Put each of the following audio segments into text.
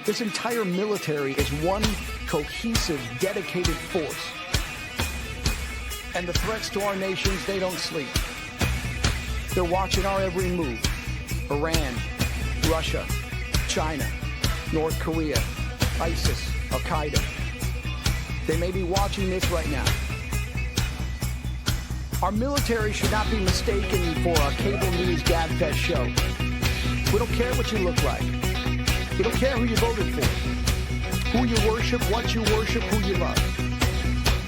This entire military is one cohesive, dedicated force. And the threats to our nations, they don't sleep. They're watching our every move. Iran, Russia, China, North Korea, ISIS, Al-Qaeda. They may be watching this right now. Our military should not be mistaken for a cable news gabfest show. We don't care what you look like. We don't care who you voted for, who you worship, what you worship, who you love.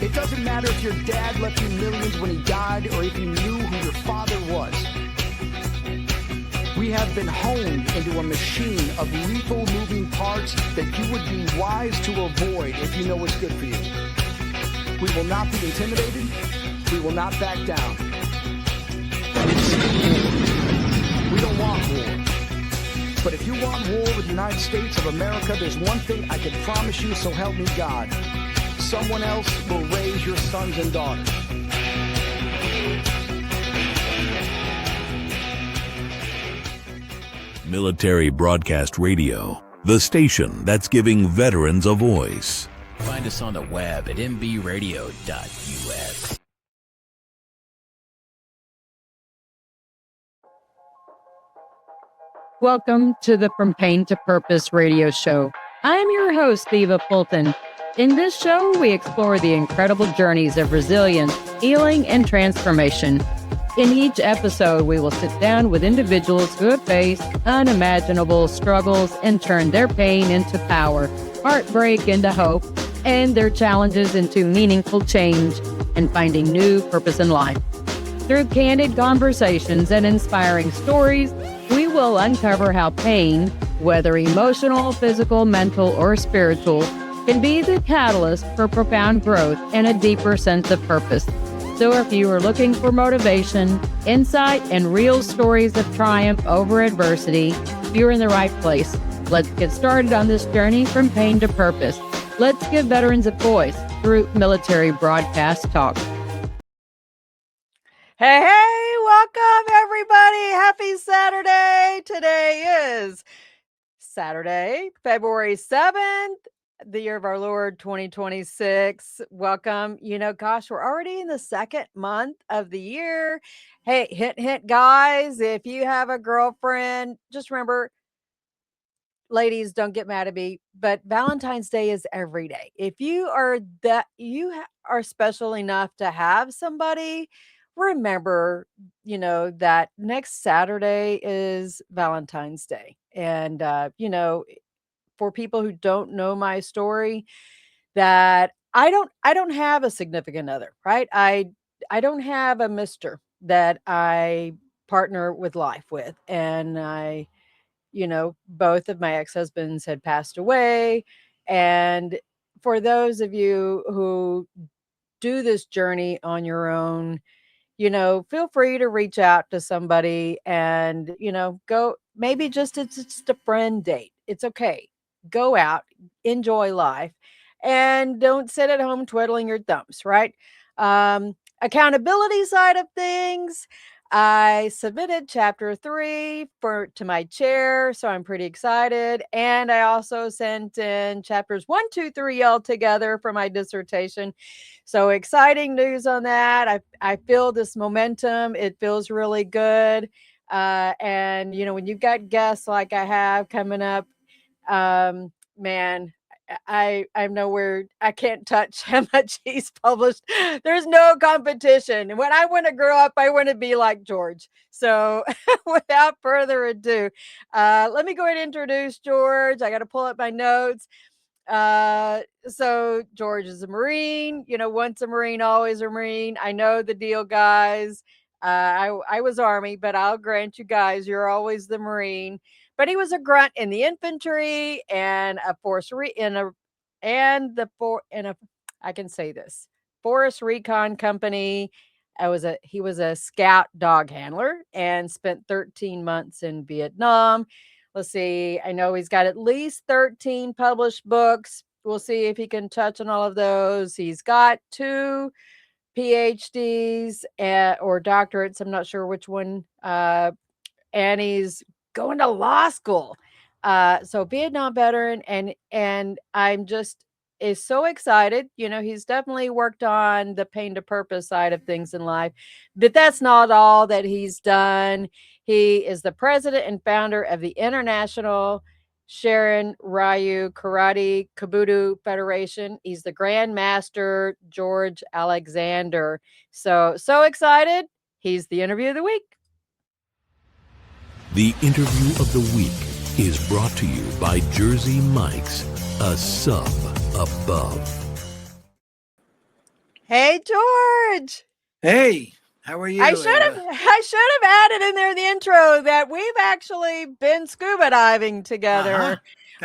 It doesn't matter if your dad left you millions when he died or if you knew who your father was. We have been honed into a machine of lethal moving parts that you would be wise to avoid if you know what's good for you. We will not be intimidated. We will not back down. And it's war. We don't want war. But if you want war with the United States of America, there's one thing I can promise you, so help me God. Someone else will raise your sons and daughters. Military Broadcast Radio, the station that's giving veterans a voice. Find us on the web at mbradio.us. Welcome to the From Pain to Purpose radio show. I'm your host, Eva Fulton. In this show, we explore the incredible journeys of resilience, healing, and transformation. In each episode, we will sit down with individuals who have faced unimaginable struggles and turned their pain into power, heartbreak into hope, and their challenges into meaningful change and finding new purpose in life. Through candid conversations and inspiring stories, we will uncover how pain, whether emotional, physical, mental, or spiritual, can be the catalyst for profound growth and a deeper sense of purpose. So if you are looking for motivation, insight, and real stories of triumph over adversity, you're in the right place. Let's get started on this journey from pain to purpose. Let's give veterans a voice through Military Broadcast Talk. Hey, welcome everybody. Happy Saturday. Today is Saturday, February 7th, the year of our Lord 2026. Welcome. Gosh, we're already in the second month of the year. Hey, hint, guys, if you have a girlfriend, just remember, ladies, don't get mad at me, but Valentine's Day is every day. If you are are special enough to have somebody, remember, that next Saturday is Valentine's Day. And, for people who don't know my story, that I don't have a significant other, right? I don't have a mister that I partner with life with. And both of my ex-husbands had passed away. And for those of you who do this journey on your own, feel free to reach out to somebody and, go, maybe it's just a friend date. It's okay. Go out, enjoy life, and don't sit at home twiddling your thumbs, right? Accountability side of things, I submitted chapter 3 to my chair, so I'm pretty excited. And I also sent in chapters 1, 2, 3 all together for my dissertation. So exciting news on that. I feel this momentum. It feels really good. And when you've got guests like I have coming up, man, I'm nowhere. I can't touch how much he's published. There's no competition. And when I want to grow up, I want to be like George. So without further ado, let me go ahead and introduce George. I got to pull up my notes. So George is a Marine, once a Marine, always a Marine. I know the deal, guys. I was Army, but I'll grant you guys, you're always the Marine. But he was a grunt in the infantry and a forest forest recon company. He was a scout dog handler and spent 13 months in Vietnam. Let's see. I know he's got at least 13 published books. We'll see if he can touch on all of those. He's got 2 PhDs or doctorates. I'm not sure which one. And he's going to law school. So Vietnam veteran, and I'm just is so excited. He's definitely worked on the pain to purpose side of things in life, but that's not all that he's done. He is the president and founder of the International Sharon Ryu Karate Kabuto Federation. He's the Grand Master George Alexander. So excited. He's the interview of the week. The interview of the week is brought to you by Jersey Mike's, a sub above. Hey, George. Hey, how are you? I should have added in there the intro that we've actually been scuba diving together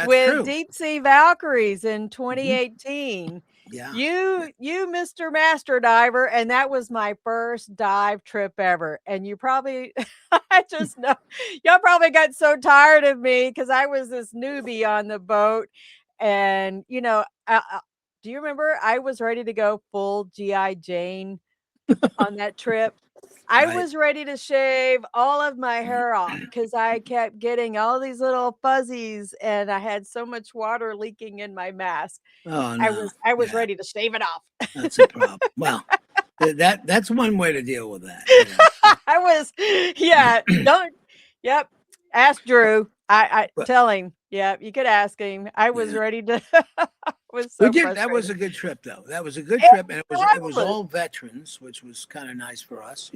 with true. Deep Sea Valkyries in 2018. Yeah. You Mr. Master Diver, and that was my first dive trip ever. And you probably, I just know, y'all probably got so tired of me because I was this newbie on the boat. And, do you remember I was ready to go full G.I. Jane on that trip? I was ready to shave all of my hair off because I kept getting all these little fuzzies and I had so much water leaking in my mask. Oh, no. I was ready to shave it off. That's a problem. Well, that's one way to deal with that. Yep. Ask Drew. I tell him. Yeah, you could ask him. I was ready to. Was so that was a good trip, though. That was a good trip, and it was all veterans, which was kind of nice for us,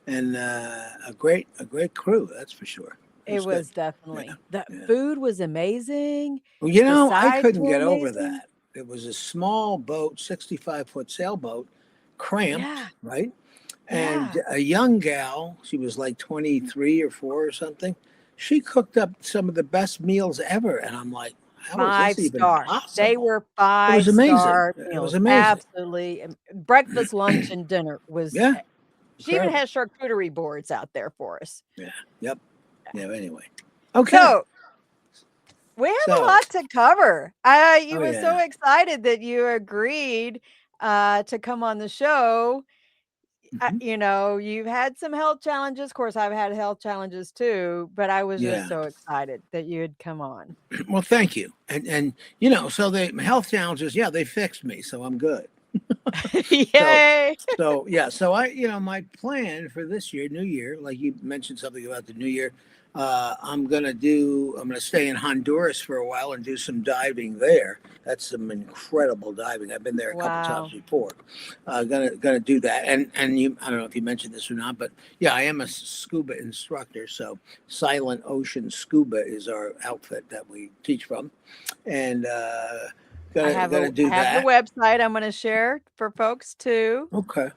and a great crew. That's for sure. It was definitely. The food was amazing. Well, I couldn't get over that. It was a small boat, 65-foot sailboat, cramped, right? And a young gal, she was like 23 or 4 or something. She cooked up some of the best meals ever, and I'm like, how is this even possible? They were 5-star meals. It was amazing. Absolutely. Breakfast, lunch, and dinner was. Yeah. She even has charcuterie boards out there for us. Yeah. Yep. Yeah. Anyway. Okay. So we have a lot to cover. You were so excited that you agreed to come on the show. You've had some health challenges. Of course, I've had health challenges too, but I was just so excited that you had come on. Well, thank you. And so the health challenges, they fixed me, so I'm good. Yay. So I, my plan for this year, New Year, like you mentioned something about the New Year, I'm going to stay in Honduras for a while and do some diving there. That's some incredible diving. I've been there a couple times before. Gonna do that. And I don't know if you mentioned this or not, but I am a scuba instructor. So Silent Ocean Scuba is our outfit that we teach from. And I have the website I'm going to share for folks too. Okay.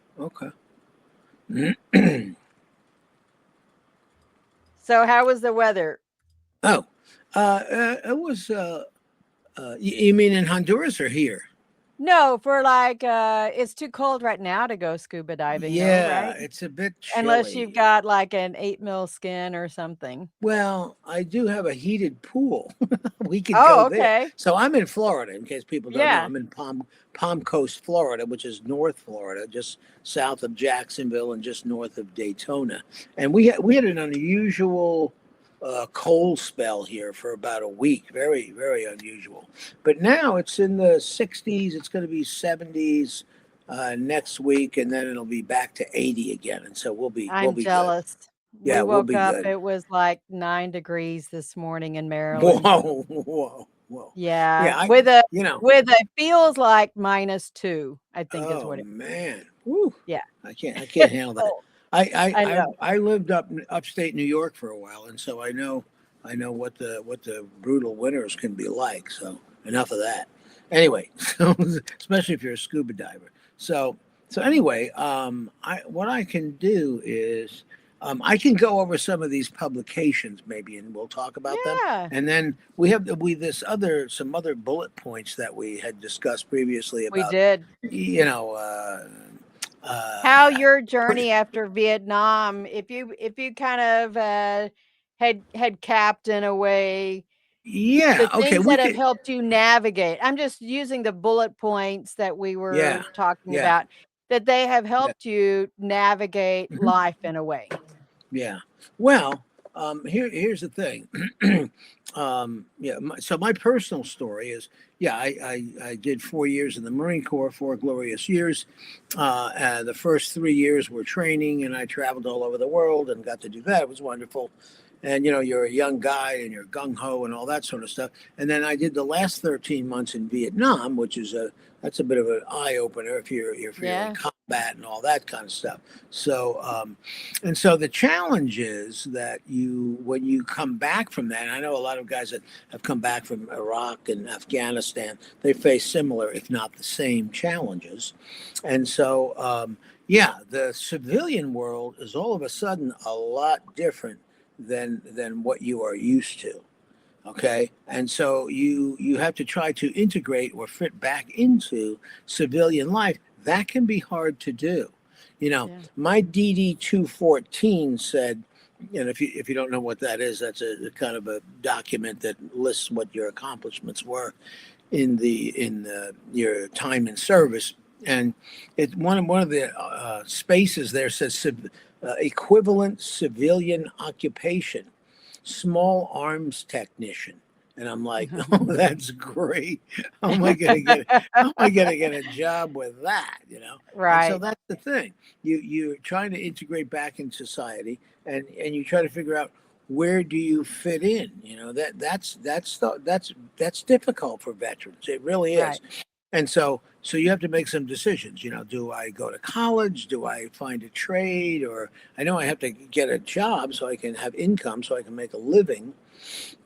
So how was the weather? Oh, it was, you mean in Honduras or here? No, for it's too cold right now to go scuba diving. Yeah, right? It's a bit chilly. Unless you've got like an 8 mil skin or something. Well, I do have a heated pool. We can go there. Okay. So I'm in Florida, in case people don't know. I'm in Palm Coast, Florida, which is North Florida, just south of Jacksonville and just north of Daytona. And we had an unusual cold spell here for about a week. Very, very unusual. But now it's in the 60s. It's going to be 70s next week, and then it'll be back to 80 again. And so we'll be jealous. Good. Yeah, we woke up. Good. It was like 9 degrees this morning in Maryland. Whoa. Yeah. With a feels like -2, I think is what it is. Oh man. Woo. Yeah. I can't handle that. I lived upstate New York for a while, and so I know what the brutal winters can be like. So enough of that. Anyway, especially if you're a scuba diver. So anyway, what I can do is I can go over some of these publications maybe, and we'll talk about them. And then we have some other bullet points that we had discussed previously about. We did. How your journey after Vietnam, if you kind of had capped in a way. Yeah. The things that have helped you navigate. I'm just using the bullet points that we were talking about, that they have helped you navigate life in a way. Yeah. Well, Here's the thing. So my personal story is, I did 4 years in the Marine Corps, 4 glorious years. And the first 3 years were training, and I traveled all over the world and got to do that. It was wonderful. And you're a young guy and you're gung ho and all that sort of stuff. And then I did the last 13 months in Vietnam, which is that's a bit of an eye opener if you're in combat and all that kind of stuff. So and so the challenge is that when you come back from that, and I know a lot of guys that have come back from Iraq and Afghanistan, they face similar, if not the same, challenges. And so the civilian world is all of a sudden a lot different than what you are used to. Okay. And so you have to try to integrate or fit back into civilian life. That can be hard to do. My DD 214 said, and if you don't know what that is, that's a kind of a document that lists what your accomplishments were in your time in service. And it one of the spaces there says equivalent civilian occupation, small arms technician. And I'm like, oh, that's great. How am I gonna get a job with that? Right. And so that's the thing. You're trying to integrate back in society, and you try to figure out, where do you fit in? That's difficult for veterans. It really is. Right. And so you have to make some decisions. Do I go to college? Do I find a trade? Or I know I have to get a job so I can have income, so I can make a living,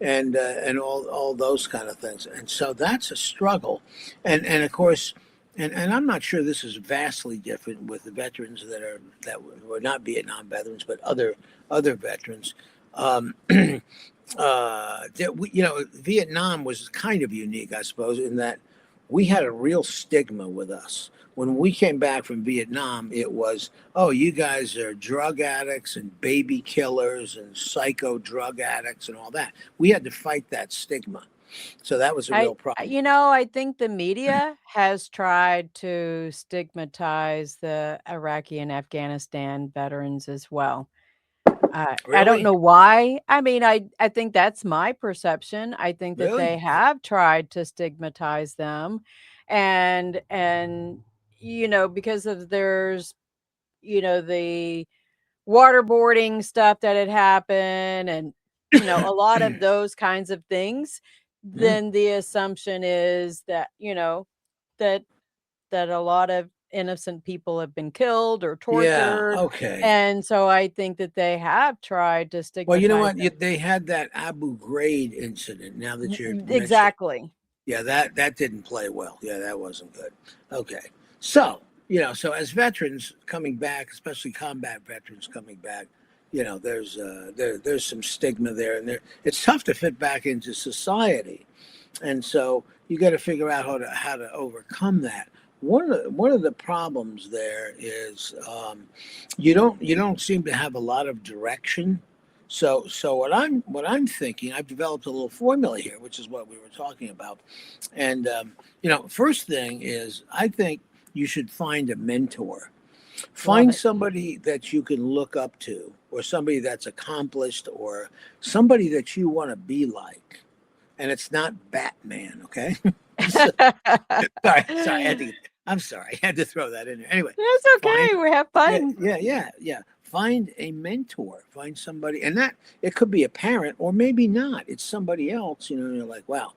and all those kind of things. And so that's a struggle. And of course, and I'm not sure this is vastly different with the veterans that were not Vietnam veterans, but other veterans. Vietnam was kind of unique, I suppose, in that we had a real stigma with us. When we came back from Vietnam, it was, oh, you guys are drug addicts and baby killers and psycho drug addicts and all that. We had to fight that stigma. So that was a real problem. I think the media has tried to stigmatize the Iraqi and Afghanistan veterans as well. Really? I don't know why. I mean, I think that's my perception. I think that Really? they have tried to stigmatize them, and because of there's the waterboarding stuff that had happened, and a lot of those kinds of things. Then the assumption is that that a lot of innocent people have been killed or tortured. Yeah, okay. And so I think that they have tried to stigmatize. Well, you know what? They had that Abu Ghraib incident. Now that you're exactly. Yeah, that didn't play well. Yeah, that wasn't good. Okay. So, so as veterans coming back, especially combat veterans coming back, there's some stigma there, and it's tough to fit back into society. And so you got to figure out how to overcome that. One of the problems there is you don't seem to have a lot of direction. So what I'm thinking, I've developed a little formula here, which is what we were talking about. And first thing is, I think you should find a mentor. Find somebody that you can look up to, or somebody that's accomplished, or somebody that you want to be like. And it's not Batman, okay? Sorry. I'm sorry. I had to throw that in there. Anyway. That's okay. We have fun. Yeah. Find a mentor. Find somebody. And that, it could be a parent, or maybe not. It's somebody else. You're like, wow,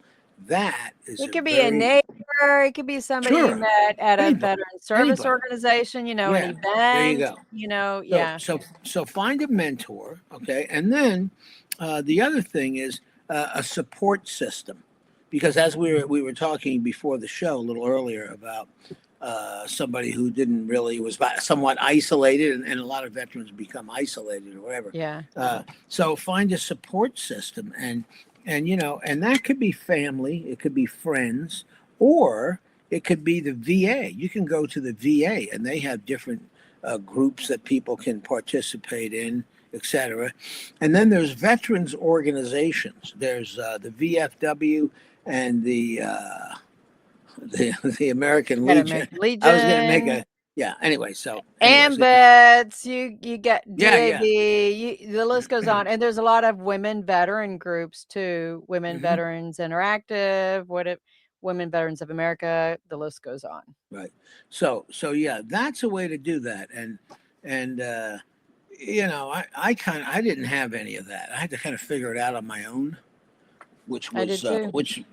that is It could be a neighbor. It could be somebody you met at a veteran service organization, an event. There you go. So, So find a mentor, okay? And then the other thing is a support system. Because as we were talking before the show a little earlier about somebody who didn't really, was somewhat isolated, and a lot of veterans become isolated or whatever. Yeah. So find a support system, and that could be family, it could be friends, or it could be the VA. You can go to the VA, and they have different groups that people can participate in, etc. And then there's veterans organizations. There's the VFW and the American Legion. Legion. I was going to make Yeah. Anyway, so anyways, AMVETS, you get yeah. DAV, the list goes on. And there's a lot of women veteran groups too. Women Mhm. Veterans Interactive, Women Veterans of America, the list goes on. Right. So yeah, that's a way to do that. And I didn't have any of that. I had to kind of figure it out on my own, which I did was too.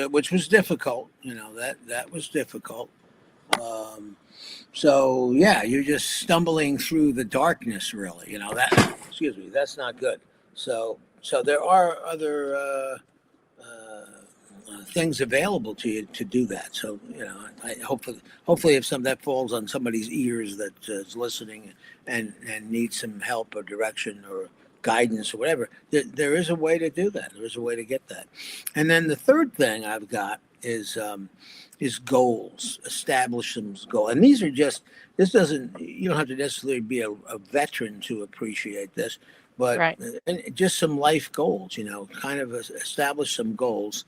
which was difficult. That was difficult. Um, so yeah, you're just stumbling through the darkness, really. That. Excuse me. That's not good. So there are other things available to you to do that. So I hopefully if that falls on somebody's ears that is listening and needs some help or direction or guidance or whatever, there is a way to do that. There is a way to get that. And then the third thing I've got is goals. Establish some goals. And these are just, you don't have to necessarily be a veteran to appreciate this, but Right. just some life goals, kind of establish some goals.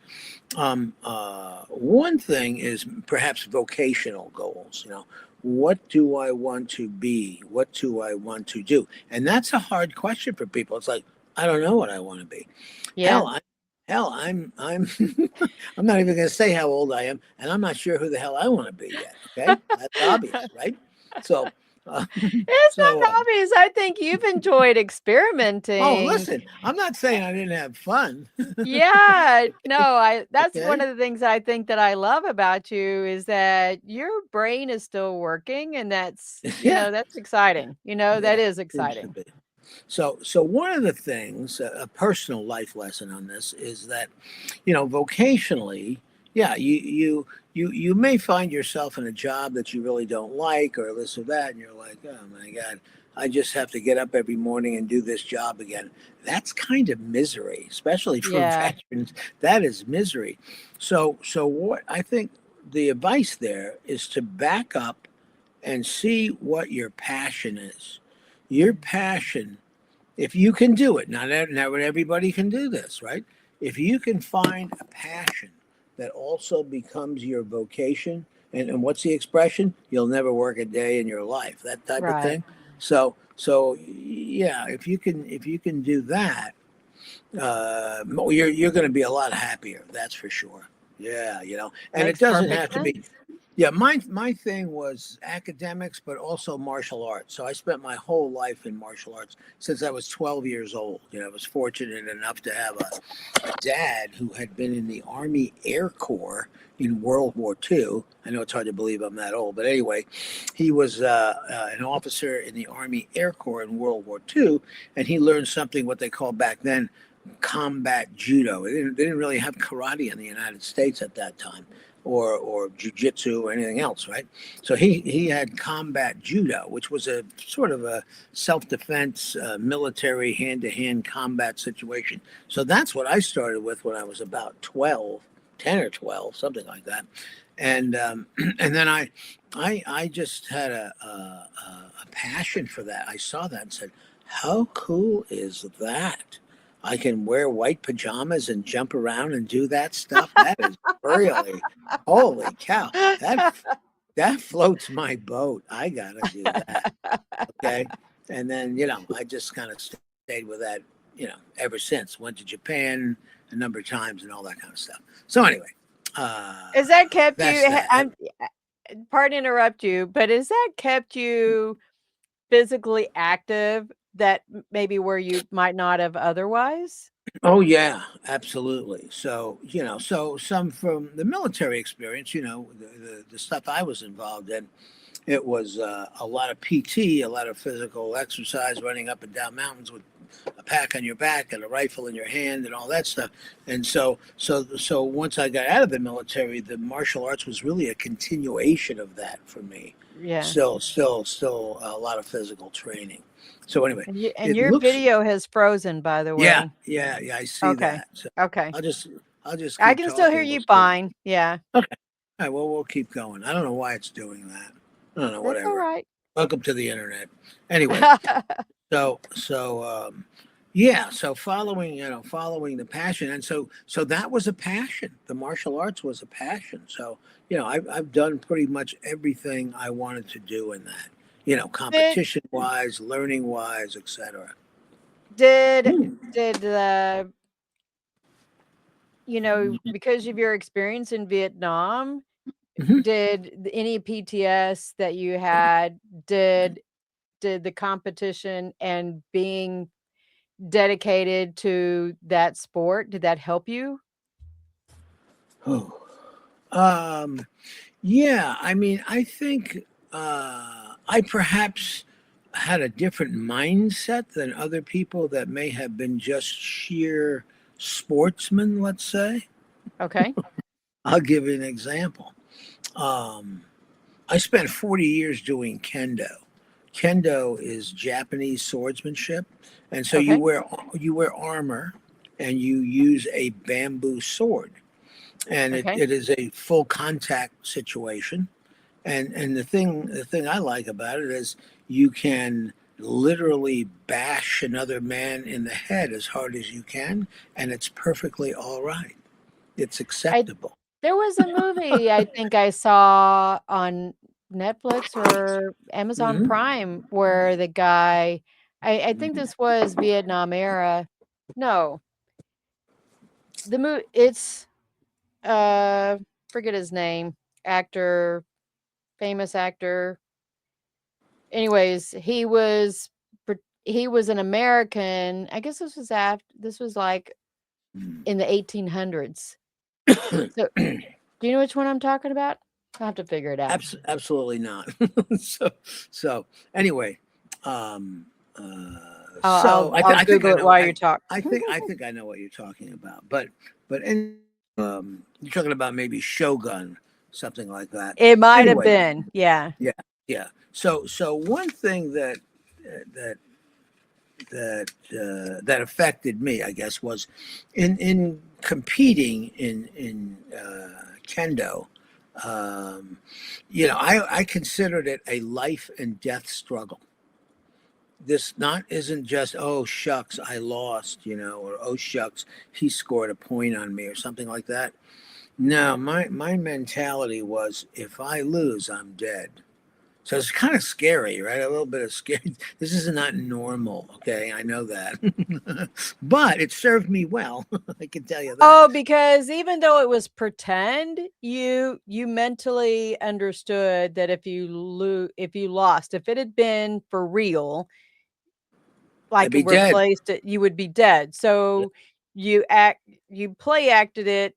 One thing is perhaps vocational goals. What do I want to be? What do I want to do? And that's a hard question for people. It's like, I don't know what I want to be. Yeah. I'm I'm not even going to say how old I am, and I'm not sure who the hell I want to be yet. Okay, that's obvious, right? So, It's not obvious. I think you've enjoyed experimenting. oh, listen, I'm not saying I didn't have fun. Yeah, no, that's Okay. one of the things I think that I love about you is that your brain is still working, and that's, Yeah. that's exciting. That is Seems to exciting. be. So one of the things, a personal life lesson on this is that, vocationally, yeah, you may find yourself in a job that you really don't like or this or that, and you're like, oh my God, I just have to get up every morning and do this job again. That's kind of misery, especially for Yeah. veterans. That is misery. So what I think the advice there is to back up and see what your passion is. Your passion, if you can do it, not everybody can do this, right? If you can find a passion that also becomes your vocation, and what's the expression? You'll never work a day in your life, that type of Right. thing. So yeah, if you can do that, you're going to be a lot happier. That's for sure. Yeah, and Makes it doesn't perfect have to be. sense. Yeah, my thing was academics, but also martial arts. So I spent my whole life in martial arts since I was 12 years old. I was fortunate enough to have a dad who had been in the Army Air Corps in World War II. I know it's hard to believe I'm that old, but anyway, he was an officer in the Army Air Corps in World War II, and he learned something what they called back then combat judo. They didn't really have karate in the United States at that time, or jujitsu or anything else, right? So he had combat judo, which was a sort of a self-defense, military hand-to-hand combat situation. So that's what I started with when I was about 12, 10 or 12, something like that. And and then I just had a passion for that. I saw that and said, how cool is that? I can wear white pajamas and jump around and do that stuff. That is really, holy cow. That floats my boat. I gotta do that. Okay. And then, I just kind of stayed with that, ever since. Went to Japan a number of times and all that kind of stuff. So anyway, Is that kept that's you? that. Pardon to interrupt you, but is that kept you physically active that maybe where you might not have otherwise? Oh yeah, absolutely. So so some from the military experience, the stuff I was involved in, it was a lot of PT, a lot of physical exercise, running up and down mountains with a pack on your back and a rifle in your hand and all that stuff. And so once I got out of the military, the martial arts was really a continuation of that for me. Yeah. Still a lot of physical training. So anyway, And your video has frozen, by the way. yeah, I see Okay. that. So Okay. I'll just I keep can still hear talking, you we'll see. fine. Yeah. Okay. All right, well, we'll keep going. I don't know why it's doing that. I don't know, That's all whatever. right. Welcome to the internet. Anyway, so Yeah, so following the passion, and so that was a passion. The martial arts was a passion. So I've done pretty much everything I wanted to do in that. Did Competition wise, learning wise, etc. did did the because of your experience in Vietnam, Hmm. did any PTS that you had, did the competition and being dedicated to that sport, did that help you? Oh, um, yeah. I mean, I think I perhaps had a different mindset than other people that may have been just sheer sportsmen. Let's say. Okay. I'll give you an example. Um, I spent 40 years doing kendo. Kendo is Japanese swordsmanship, and so you Okay. wear armor, and you use a bamboo sword, and it, Okay. it is a full contact situation. And the thing I like about it is you can literally bash another man in the head as hard as you can, and it's perfectly all right. It's I acceptable. There was a movie I think I saw on Netflix or Amazon Hmm. Prime where the guy, I think this was Vietnam era. No, it's uh forget his name. Actor, famous actor. Anyways, he was an American. I guess this was like in the 1800s. So, do you know which one I'm talking about? I'll have to figure it out. Absolutely not. so so anyway, um, I'll I think Google I it know while you talk. I think I know what you're talking about. But you're talking about maybe Shogun, something like that. It might have Anyway, been, yeah. yeah, yeah. So one thing that that affected me, I guess, was in competing in kendo. Um, I considered it a life and death struggle. This not isn't just, oh shucks, I lost, or oh shucks, he scored a point on me or something like that. No, my mentality was, if I lose, I'm dead. So it's kind of scary, right? A little bit of scary. This is not normal. Okay, I know that, but it served me well. I can tell you that. Oh, because even though it was pretend, you mentally understood that if you lost, if it had been for real, I'd like it be dead. replaced it, you would be dead. Yeah, So you play acted it,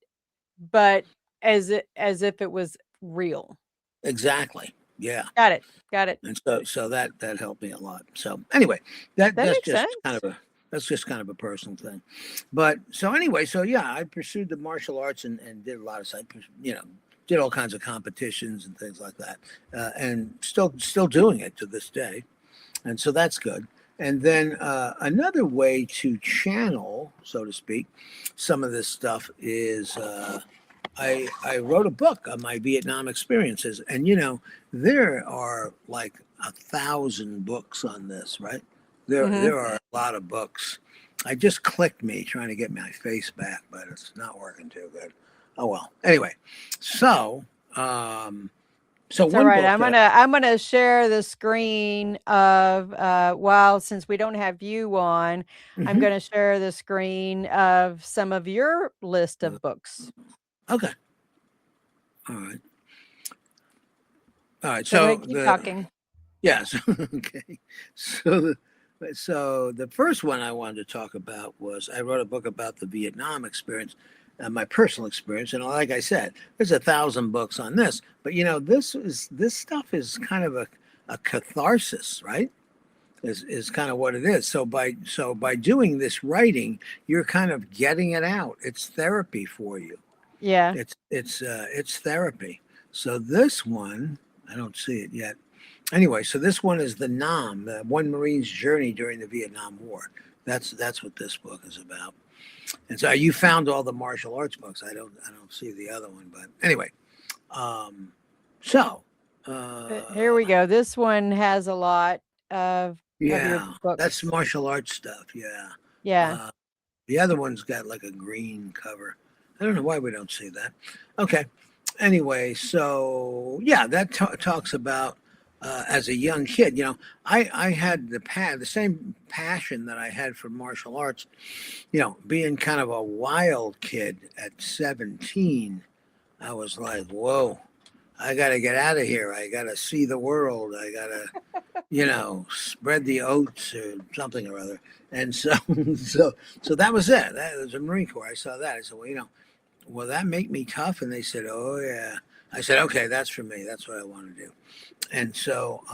but as if it was real. exactly. Yeah. Got it. Got it. And so that helped me a lot. So anyway, that That that's makes just kind sense. of a that's just kind of a personal thing. But so anyway, so yeah, I pursued the martial arts and did a lot of did all kinds of competitions and things like that, and still doing it to this day. And so that's good. And then another way to channel, so to speak, some of this stuff is I wrote a book on my Vietnam experiences, and there are like 1,000 books on this, right? Mhm. There are a lot of books. I just clicked me trying to get my face back, but it's not working too good. Oh well. Anyway, so um, so It's all one right. book. I'm gonna share the screen of well, since we don't have you on, I'm Mhm. gonna share the screen of some of your list of books. Okay. All right. All right. Go So ahead, keep talking. yes. Okay. So the first one I wanted to talk about was, I wrote a book about the Vietnam experience, my personal experience, and like I said, there's 1,000 books on this, but this stuff is kind of a catharsis, right? Is kind of what it is. So by doing this writing, you're kind of getting it out. It's therapy for you. Yeah. It's therapy. So this one, I don't see it yet. Anyway, so this one is the Nam, the one Marine's journey during the Vietnam War. That's what this book is about. And so you found all the martial arts books. I don't see the other one, but anyway. Um, so Here uh, we go. This one has a lot of your yeah, that's books. martial arts stuff. Yeah. Yeah. The other one's got like a green cover. I don't know why we don't see that. Okay. Anyway, so yeah, that talks about as a young kid. I had the same passion that I had for martial arts. Being kind of a wild kid at 17, I was like, whoa, I got to get out of here. I got to see the world. I got to, spread the oats or something or other. And so, so that was it. That was the Marine Corps. I saw that. I said, well, will that make me tough? And they said, oh yeah. I said, okay, that's for me. That's what I want to do. And so,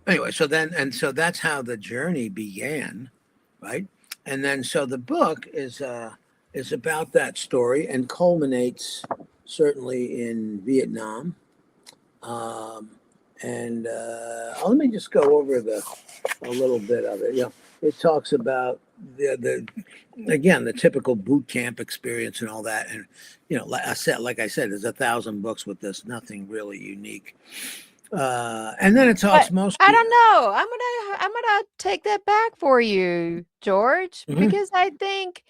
anyway, so that's how the journey began, right? And then, so the book is about that story and culminates certainly in Vietnam. Let me just go over a little bit of it. It talks about the typical boot camp experience and all that. And like I said, there's 1,000 books with this, nothing really unique. And then it talks mostly. I don't know. I'm gonna take that back for you, George, because I think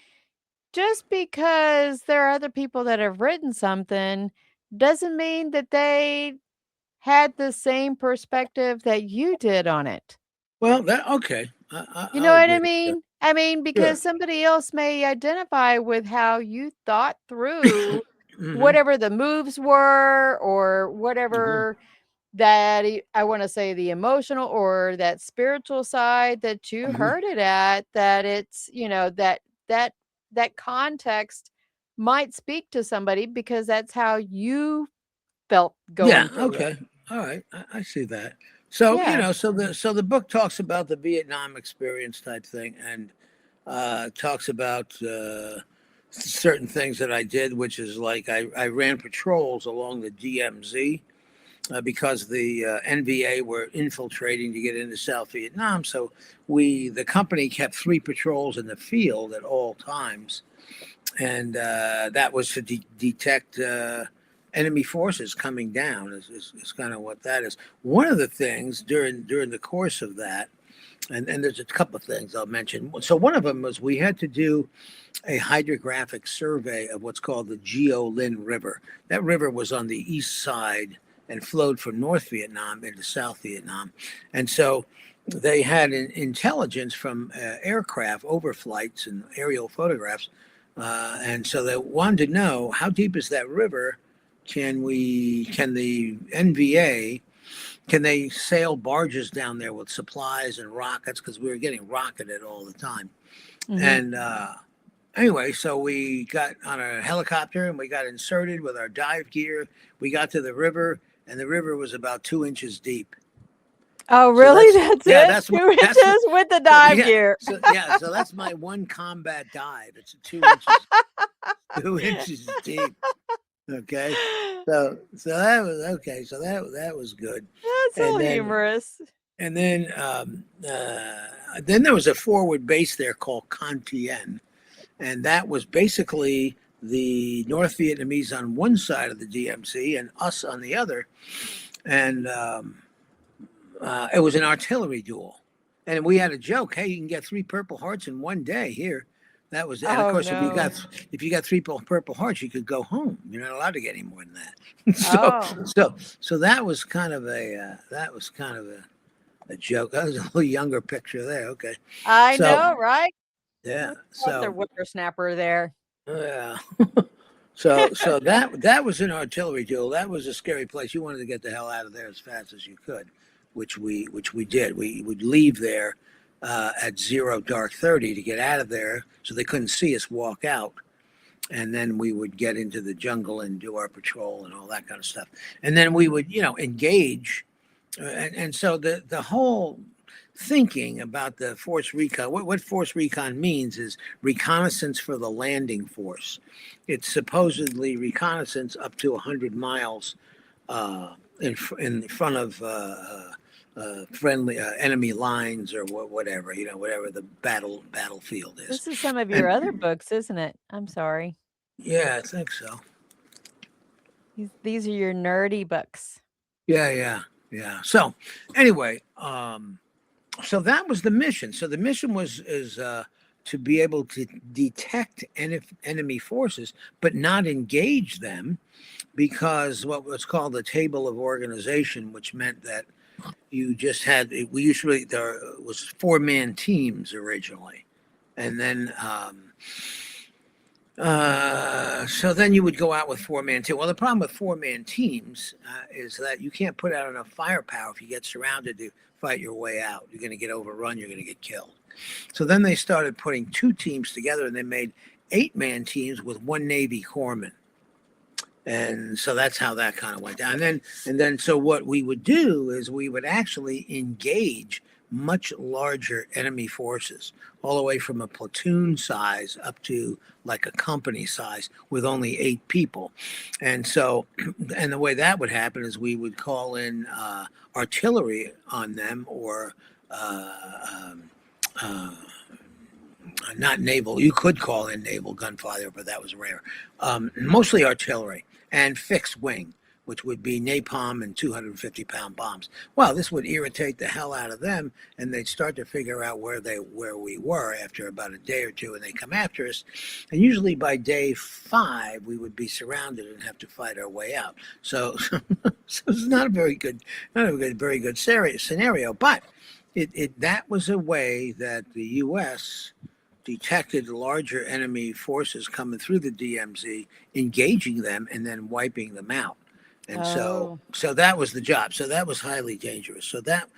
just because there are other people that have written something doesn't mean that they had the same perspective that you did on it. Well, okay. You know what I mean? I mean, because somebody else may identify with how you thought through whatever the moves were or whatever that I want to say the emotional or that spiritual side that you heard it at, that it's, that context might speak to somebody because that's how you felt going. Yeah. Okay. All right. I see that. So, so the book talks about the Vietnam experience type thing and talks about certain things that I did, which is like I ran patrols along the DMZ because the NVA were infiltrating to get into South Vietnam. So the company kept 3 patrols in the field at all times. And that was to detect enemy forces coming down is kind of what that is. One of the things during the course of that, and there's a couple of things I'll mention. So one of them was we had to do a hydrographic survey of what's called the Gio Linh River. That river was on the east side and flowed from North Vietnam into South Vietnam. And so they had intelligence from aircraft overflights and aerial photographs. And so they wanted to know, how deep is that river? Can the NVA, can they sail barges down there with supplies and rockets? Because we were getting rocketed all the time. And anyway, so we got on a helicopter and we got inserted with our dive gear. We got to the river and the river was about 2 inches deep. Oh, really? So that's 2 inches with the dive gear. So that's my one combat dive. It's 2 inches deep. Okay, so that was okay. So that was good. That's so humorous. And then there was a forward base there called Con Tien, and that was basically the North Vietnamese on one side of the DMZ and us on the other, and it was an artillery duel. And we had a joke: hey, you can get 3 Purple Hearts in one day here. That was, and of course, if you got 3 Purple Hearts, you could go home. You're not allowed to get any more than that. So that was kind of a joke. That was a little younger picture there. Okay, I know, right? Yeah. So their whippersnapper there. Yeah. So that was an artillery duel. That was a scary place. You wanted to get the hell out of there as fast as you could, which we did. We would leave there at 0:30 to get out of there so they couldn't see us walk out. And then we would get into the jungle and do our patrol and all that kind of stuff. And then we would, engage. And so the whole thinking about the force recon, what force recon means is reconnaissance for the landing force. It's supposedly reconnaissance up to 100 miles in front of friendly enemy lines or whatever, whatever the battlefield is. This is some of your other books, isn't it? I'm sorry. Yeah, I think so. These are your nerdy books. Yeah. So anyway, so that was the mission. So the mission is to be able to detect enemy forces, but not engage them, because what was called the table of organization, which meant that you just had, there was 4-man teams originally. And then, so then you would go out with 4-man team. Well, the problem with 4-man teams is that you can't put out enough firepower if you get surrounded to fight your way out. You're going to get overrun. You're going to get killed. So then they started putting 2 teams together, and they made 8-man teams with 1 Navy corpsman. And so that's how that kind of went down. And then so what we would do is we would actually engage much larger enemy forces, all the way from a platoon size up to like a company size with only 8 people. And so, and the way that would happen is we would call in artillery on them, or not naval. You could call in naval gunfire, but that was rare. Mostly artillery and fixed wing, which would be napalm and 250-pound bombs. Well, this would irritate the hell out of them, and they'd start to figure out where we were after about a day or two, and they come after us. And usually by day 5, we would be surrounded and have to fight our way out. So, so it's not a very good scenario. But that was a way that the U.S. detected larger enemy forces coming through the DMZ, engaging them, and then wiping them out. And so that was the job. So that was highly dangerous. So that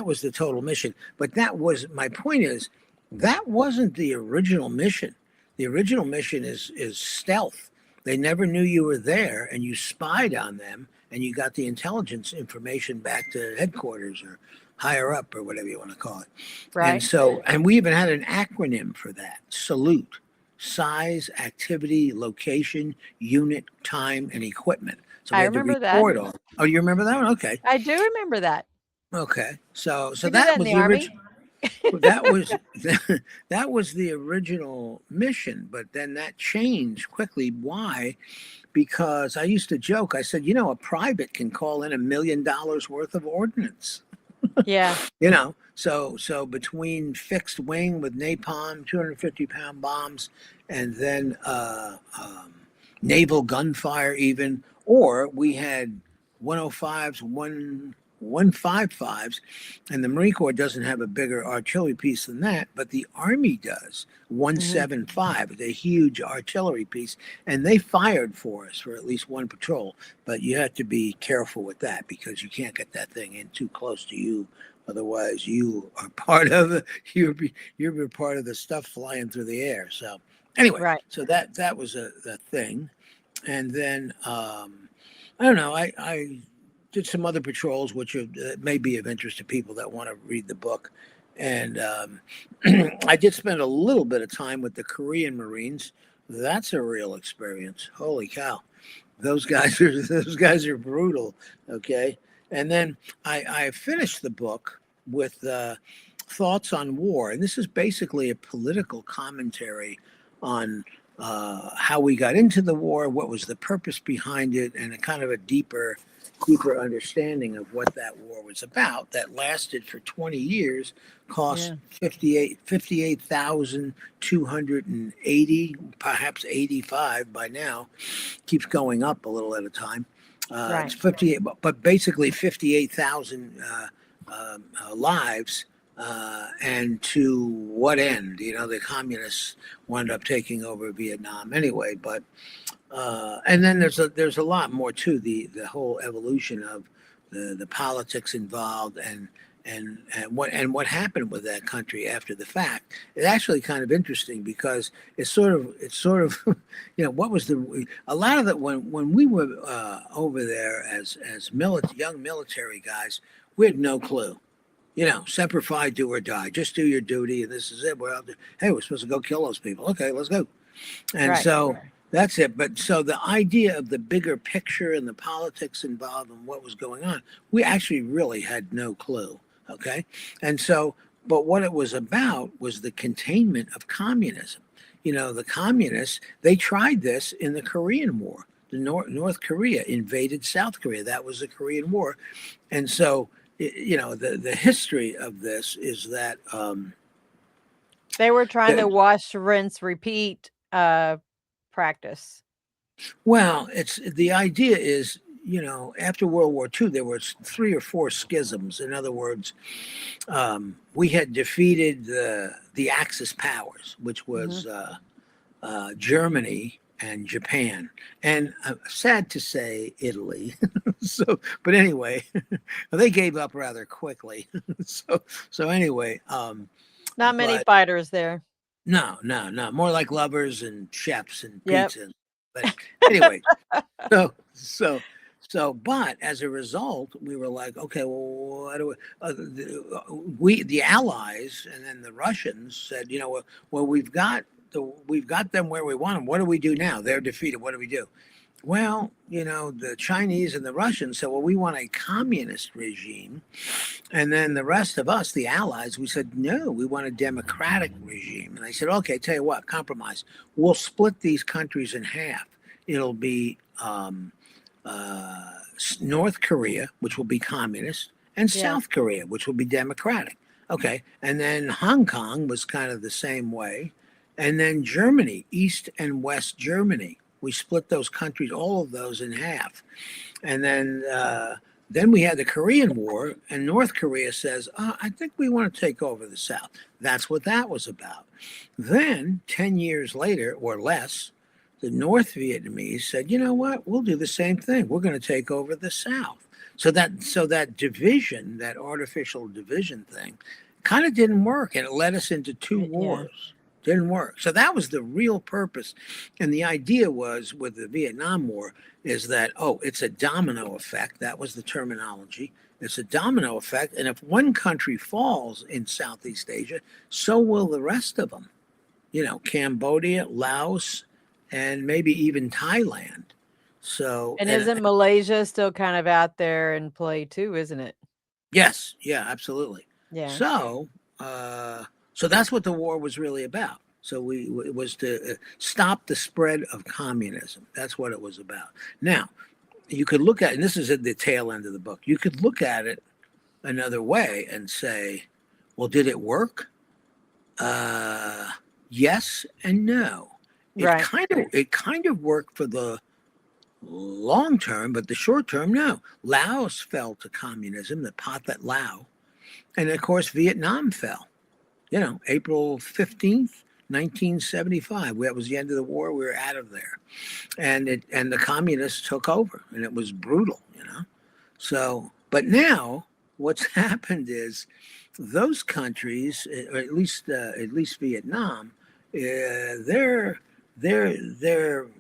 was the total mission. But that was, my point is, that wasn't the original mission. The original mission is stealth. They never knew you were there, and you spied on them, and you got the intelligence information back to headquarters or higher up, or whatever you want to call it. Right. And we even had an acronym for that: SALUTE: size, activity, location, unit, time, and equipment. So we had to report all. Oh, you remember that one? Okay. I do remember that. Okay. So We that was did that in the Army. that was the original mission, but then that changed quickly. Why? Because I used to joke. I said, a private can call in $1 million worth of ordnance. Yeah. So between fixed wing with napalm, 250-pound bombs, and then naval gunfire even, or we had 105s, 155s, and the Marine Corps doesn't have a bigger artillery piece than that, but the Army does. 175, it's a huge artillery piece, and they fired for us for at least one patrol. But you have to be careful with that, because you can't get that thing in too close to you. Otherwise, you are part of you're part of the stuff flying through the air. So anyway, Right. So that was a thing. And then I don't know. I did some other patrols, which may be of interest to people that want to read the book. And I did spend a little bit of time with the Korean Marines. That's a real experience. Holy cow. Those guys are brutal. Okay. And then I finished the book with thoughts on war. And this is basically a political commentary on how we got into the war, what was the purpose behind it, and a kind of a deeper understanding of what that war was about, that lasted for 20 years, cost 58,280, perhaps 85 by now, keeps going up a little at a time. Right. It's 58, but basically 58,000 lives. And to what end? The communists wound up taking over Vietnam anyway. But and then there's a lot more to the whole evolution of the politics involved, and what happened with that country after the fact. It's actually kind of interesting, because it's sort of what was a lot of that when we were over there as young military guys, we had no clue. Semper Fi, do or die. Just do your duty, and this is it. We're supposed to go kill those people. Okay, let's go. And Right. so that's it. But so the idea of the bigger picture and the politics involved and what was going on, we actually really had no clue. Okay, and so, but what it was about was the containment of communism. The communists, they tried this in the Korean War. The North Korea invaded South Korea. That was the Korean War, and so. The history of this is that They were trying to wash, rinse, repeat practice. Well, it's the idea is, after World War II, there were 3 or 4 schisms. In other words, we had defeated the Axis powers, which was Germany and Japan, and sad to say, Italy. But anyway, they gave up rather quickly. so anyway, not many fighters there. No, more like lovers and chefs and Yep. pizza. But anyway, but as a result, we were like, okay, well, what do the Allies and then the Russians said, well, we've got them where we want them. What do we do now? They're defeated. What do we do? Well, the Chinese and the Russians said, well, we want a communist regime. And then the rest of us, the Allies, we said, no, we want a democratic regime. And they said, okay, tell you what, compromise. We'll split these countries in half. It'll be North Korea, which will be communist, and South Korea, which will be democratic. Okay. And then Hong Kong was kind of the same way. And then Germany, East and West Germany. We split those countries, all of those, in half. And then we had the Korean War, and North Korea says, I think we want to take over the South. That's what that was about. Then 10 years later or less, the North Vietnamese said, you know what, we'll do the same thing. We're going to take over the South. So that division, that artificial division thing, kind of didn't work, and it led us into 2 wars. Didn't work. So that was the real purpose. And the idea was with the Vietnam War is that, it's a domino effect. That was the terminology. It's a domino effect. And if one country falls in Southeast Asia, so will the rest of them. Cambodia, Laos, and maybe even Thailand. And isn't Malaysia still kind of out there in play too, isn't it? Yes. Yeah, absolutely. Yeah. So that's what the war was really about. So it was to stop the spread of communism. That's what it was about. Now, you could look at, and this is at the tail end of the book, you could look at it another way and say, well, did it work? Yes and no. It kind of worked for the long term, but the short term, no. Laos fell to communism, the Pathet Lao. And of course, Vietnam fell. April 15th, 1975. That was the end of the war. We were out of there. And the communists took over, and it was brutal, So, but now what's happened is those countries, or at least Vietnam, their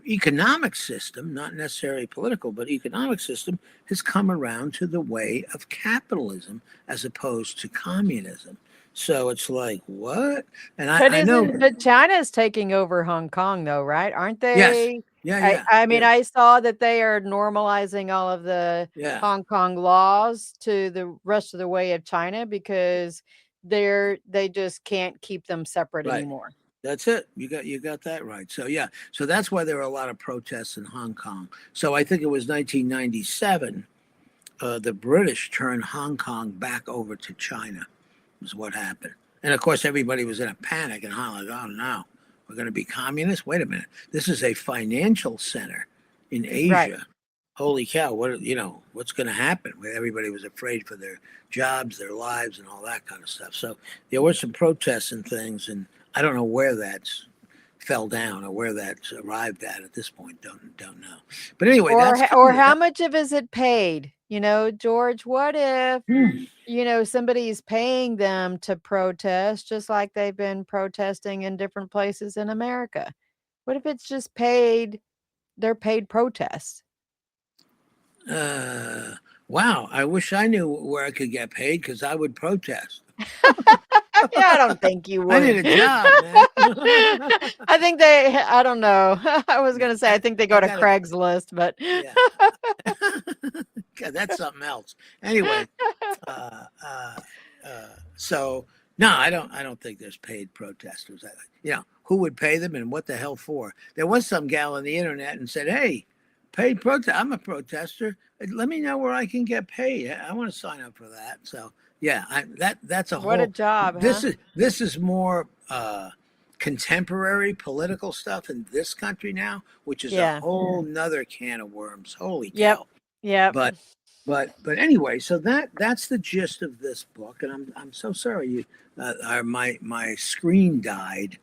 economic system, not necessarily political, but economic system, has come around to the way of capitalism as opposed to communism. So it's like, what? And I know. But China's taking over Hong Kong, though, right? Aren't they? Yes. Yeah. I mean, I saw that they are normalizing all of the Hong Kong laws to the rest of the way of China because they just can't keep them separate anymore. That's it. You got that right. So yeah. So that's why there were a lot of protests in Hong Kong. So I think it was 1997. The British turned Hong Kong back over to China. Is what happened. And of course, everybody was in a panic and like, oh no, we're going to be communists. Wait a minute. This is a financial center in Asia. Right. Holy cow. What's going to happen? Everybody was afraid for their jobs, their lives, and all that kind of stuff. So there were some protests and things, and I don't know where that's fell down or where that's arrived at this point. Don't know. But anyway, or how much of is it paid? George, what if, somebody's paying them to protest just like they've been protesting in different places in America? What if it's just they're paid protests? Wow. I wish I knew where I could get paid because I would protest. I don't think you would. I need a job, man. I don't know. I was going to say, I think they go to Craigslist, but. Yeah. That's something else. Anyway, so no, I don't think there's paid protesters. Who would pay them and what the hell for? There was some gal on the internet and said, hey, paid protest. I'm a protester. Let me know where I can get paid. I want to sign up for that. So, That's a What a whole. job, This huh? is more contemporary political stuff in this country now, which is a Yeah. whole nother can of worms. Holy Yep. cow! Yep. But anyway, so that's the gist of this book, and I'm so sorry you my screen died.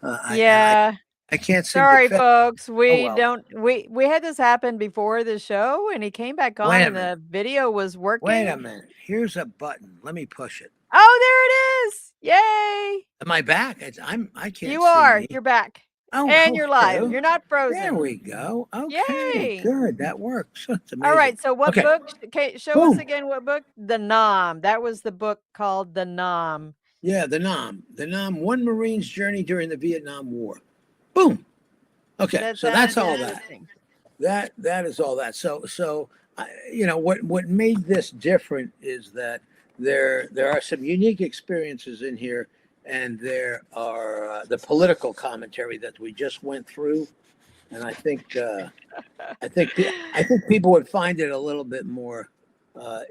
Yeah. I can't seem to Sorry, fit. folks. Oh We well. don't we had this happen before the show, and he came back on Wait a and minute. the video was Wait working. a minute. Here's a button. Let me push it. Oh, there it is. Yay. Am I back? I can't You see are. me. You're back. Oh, And you're live. hello. You're not There frozen. we go. Okay, Yay. good. That works. It's All amazing. right. So what Okay, book? Okay, show us boom. again what book? The Nam. That was the book called The Nam. Yeah, the Nam, one Marine's journey during the Vietnam War. Boom. Okay, so that's all that. interesting. That is all that. So what made this different is that there are some unique experiences in here, and there are the political commentary that we just went through, and I think people would find it a little bit more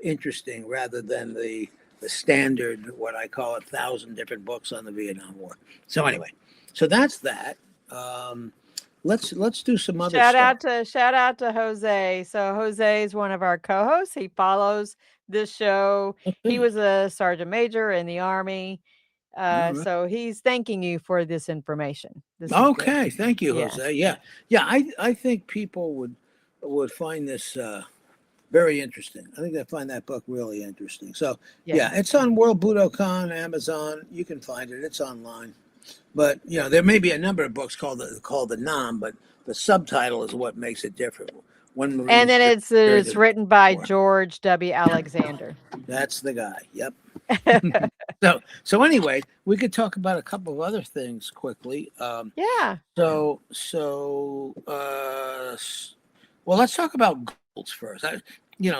interesting rather than the standard, what I call 1,000 different books on the Vietnam War. So anyway, so that's that. Let's do some other stuff. Shout out to Jose. So Jose is one of our co-hosts. He follows this show. He was a sergeant major in the Army. All right. So he's thanking you for this information. This is Okay, good. thank you, Yeah. Jose. Yeah. I think people would find this very interesting. I think they find that book really interesting. So yeah, it's on World Budokan, Amazon. You can find it. It's online. But there may be a number of books called the Nam, but the subtitle is what makes it different. And then it's written by George W. Alexander. That's the guy. Yep. So anyway, we could talk about a couple of other things quickly. Yeah. Well, let's talk about goals first.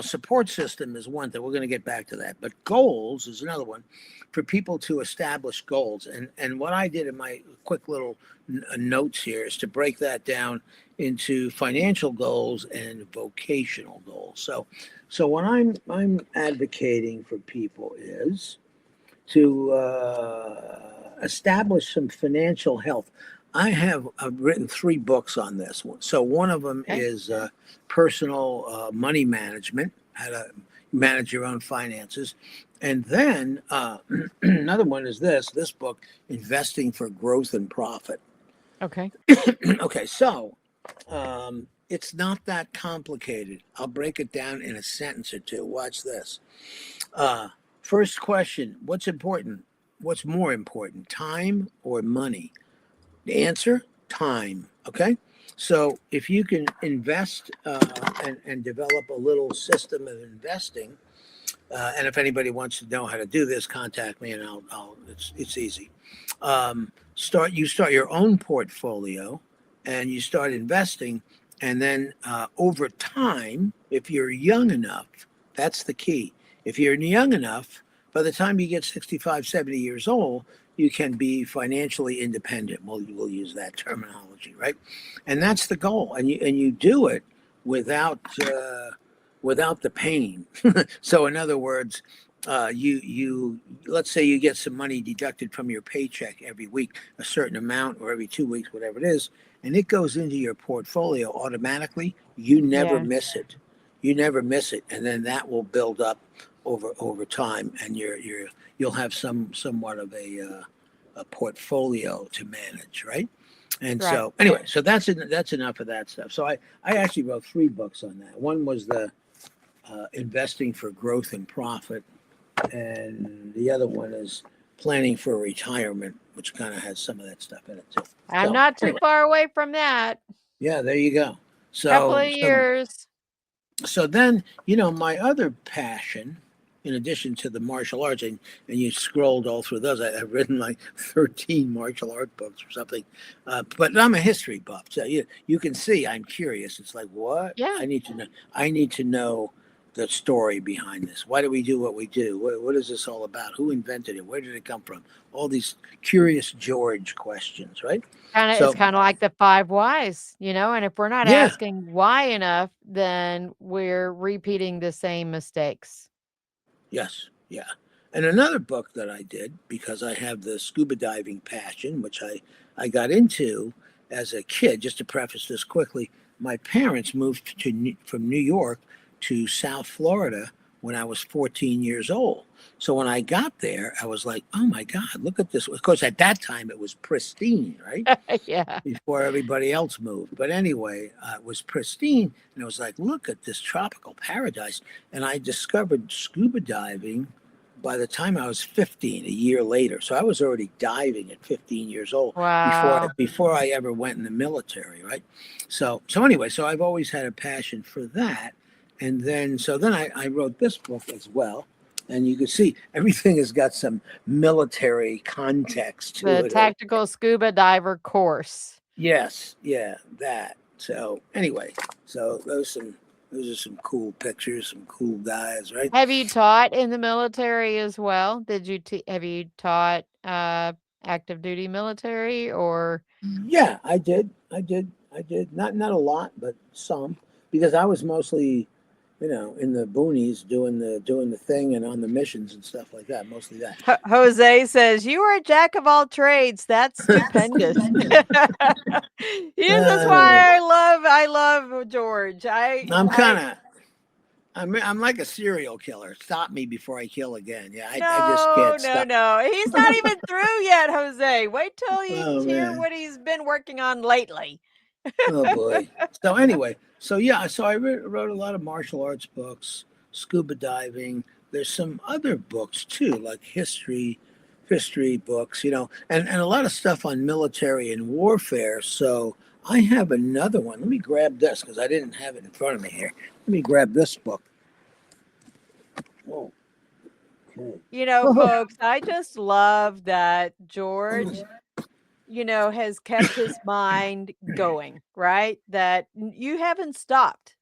Support system is one thing. We're going to get back to that, but goals is another one for people to establish goals. And what I did in my quick little notes here is to break that down into financial goals and vocational goals. So what I'm advocating for people is to establish some financial health. I've written 3 books on this one. So one of them is personal money management, how to manage your own finances. And then another one is this book, Investing for Growth and Profit. Okay. Okay, so it's not that complicated. I'll break it down in a sentence or two. Watch this. First question, what's important? What's more important, time or money? The answer, time. Okay. So if you can invest and develop a little system of investing, and if anybody wants to know how to do this, contact me and it's easy. Start your own portfolio and you start investing. And then over time, if you're young enough, that's the key. If you're young enough, by the time you get 65, 70 years old, you can be financially independent. We'll use that terminology, right? And that's the goal. And you do it without the pain. So in other words, you let's say you get some money deducted from your paycheck every week, a certain amount, or every 2 weeks, whatever it is, and it goes into your portfolio automatically. You never miss it. You never miss it, and then that will build up over time, and you'll have somewhat of a portfolio to manage, right? And so anyway, so that's enough of that stuff. So I actually wrote 3 books on that. One was the Investing for Growth and Profit, and the other one is Planning for Retirement, which kind of has some of that stuff in it too. I'm not too far away from that. Yeah, there you go. So couple of years. So then, my other passion, in addition to the martial arts, and you scrolled all through those, I've written like 13 martial art books or something. But I'm a history buff, so you can see I'm curious. It's like, what? Yeah. I need to know the story behind this. Why do we do what we do? What is this all about? Who invented it? Where did it come from? All these curious George questions, right? It's kind of like the 5 whys, and if we're not asking why enough, then we're repeating the same mistakes. Yes. Yeah. And another book that I did, because I have the scuba diving passion, which I got into as a kid. Just to preface this quickly, my parents moved from New York to South Florida when I was 14 years old. So when I got there, I was like, oh my God, look at this. Of course, at that time, it was pristine, right? Yeah. Before everybody else moved. But anyway, it was pristine. And it was like, look at this tropical paradise. And I discovered scuba diving by the time I was 15, a year later. So I was already diving at 15 years old Wow. before I ever went in the military, right? So anyway, so I've always had a passion for that. And then I wrote this book as well. And you can see everything has got some military context to The it. tactical scuba diver course. Yes, yeah, that. So anyway, so those are some cool pictures, some cool guys, right? Have you taught in the military as well? Have you taught active duty military or? Yeah, I did. Not a lot, but some, because I was mostly, in the boonies doing the thing and on the missions and stuff like that. Mostly that. Jose says you are a jack of all trades. That's stupendous. Yes, that's why I love George. I'm like a serial killer. Stop me before I kill again. Yeah, I No, just can't stop. no. He's not even through yet, Jose. Wait till you Oh, hear man. what he's been working on lately. Oh boy. So anyway, so I wrote a lot of martial arts books, scuba diving. There's some other books too, like history books, and a lot of stuff on military and warfare. So I have another one. Let me grab this because I didn't have it in front of me here. Let me grab this book. Oh. Okay. Folks, I just love that George has kept his mind going, right? That you haven't stopped.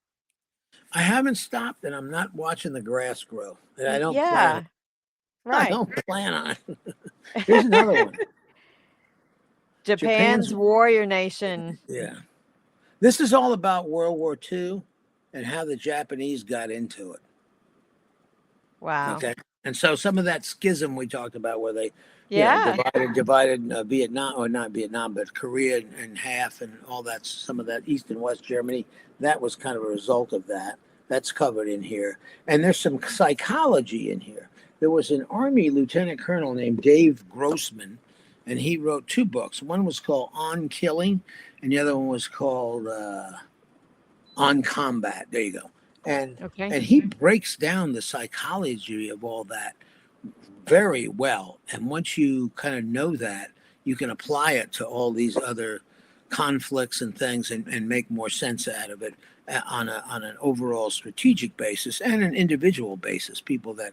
I haven't stopped, and I'm not watching the grass grow. And I don't plan. Yeah, right. I don't plan on it. Here's another one. Japan's warrior nation. Yeah. This is all about World War II and how the Japanese got into it. Wow. Okay. And so some of that schism we talked about where they divided Vietnam, or not Vietnam, but Korea in half and all that, some of that East and West Germany, that was kind of a result of that. That's covered in here. And there's some psychology in here. There was an Army lieutenant colonel named Dave Grossman, and he wrote two books. One was called On Killing, and the other one was called On Combat. There you go. And he breaks down the psychology of all that very well. And once you kind of know that, you can apply it to all these other conflicts and things and make more sense out of it on an overall strategic basis and an individual basis. People that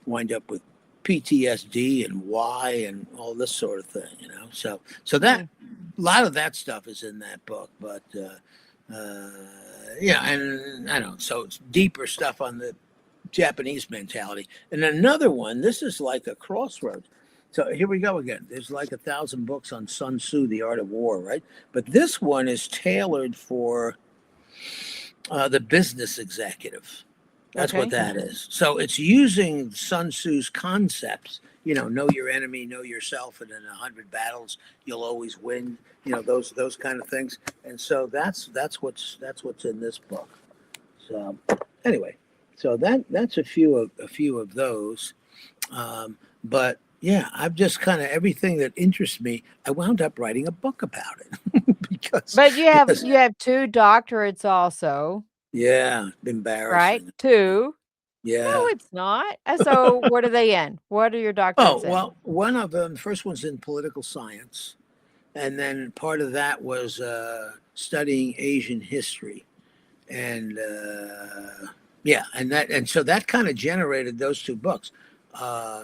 wind up with PTSD and why and all this sort of thing, So that a lot of that stuff is in that book, but and I don't know. So it's deeper stuff on the Japanese mentality. And another one, this is like a crossroads. So here we go again. There's like 1,000 books on Sun Tzu, The Art of War, right? But this one is tailored for the business executive. That's what that is. So it's using Sun Tzu's concepts, know your enemy, know yourself, and in 100 battles, you'll always win, those kind of things. And so that's what's in this book. So anyway, so that's a few of those. But yeah, I've just kind of everything that interests me, I wound up writing a book about it. But you have two doctorates also. Yeah, embarrassing. Right? Two. Yeah. No, it's not. So what are they in? What are your doctorates in? Well, one of them, the first one's in political science. And then part of that was studying Asian history. And and so that kind of generated those two books.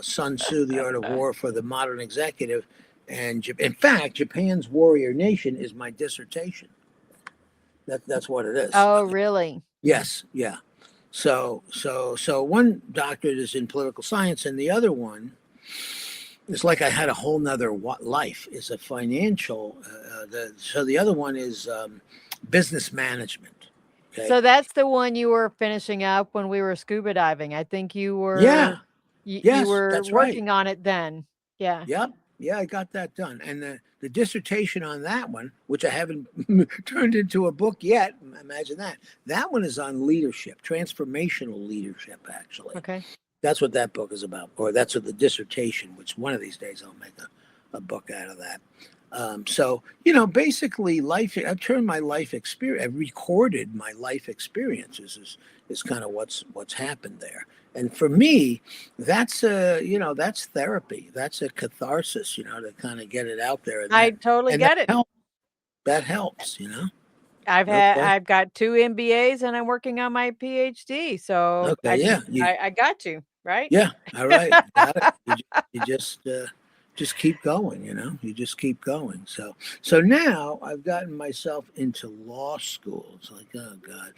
Sun Tzu, The Art of War for the Modern Executive. And in fact, Japan's Warrior Nation is my dissertation. That's what it is. Oh, really? Yes. Yeah. So one doctorate is in political science, and the other one is like I had a whole nother life. Is a financial. So the other one is business management. Okay? So that's the one you were finishing up when we were scuba diving. I think you were. Yeah. You Yes, were that's right. working on it then. Yeah. Yep. Yeah, I got that done. And the dissertation on that one, which I haven't turned into a book yet, imagine that. That one is on leadership, transformational leadership, actually. Okay. That's what that book is about, or that's what the dissertation, which one of these days I'll make a book out of that. So, basically life, I've turned my life experience, I've recorded my life experiences is kind of what's happened there. And for me, that's that's therapy. That's a catharsis, to kind of get it out there. And I totally get it. That helps, I've Okay. I've got 2 MBAs and I'm working on my PhD. So Okay. Yeah. I got you, right? Yeah. All right. Got it. You just keep going, you just keep going. So now I've gotten myself into law school. It's like, oh God,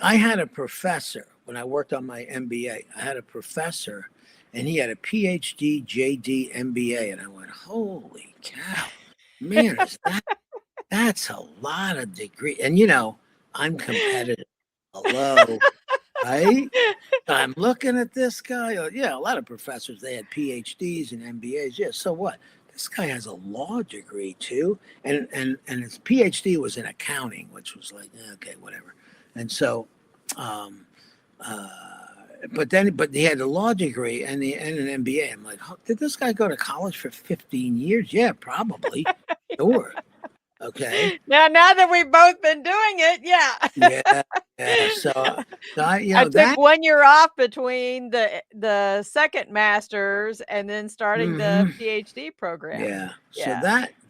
I had a professor when I worked on my MBA. I had a professor and he had a PhD, JD, MBA. And I went, holy cow, man, that's a lot of degree. And I'm competitive. Hello. Right? I'm looking at this guy. Yeah, a lot of professors, they had PhDs and MBAs. Yeah, so what? This guy has a law degree too. And his PhD was in accounting, which was like, okay, whatever. And so, but he had a law degree and an MBA. I'm like, did this guy go to college for 15 years? Yeah, probably. Sure. Okay. Now that we've both been doing it, yeah. Yeah. So I took 1 year off between the second master's and then starting the PhD program. Yeah. So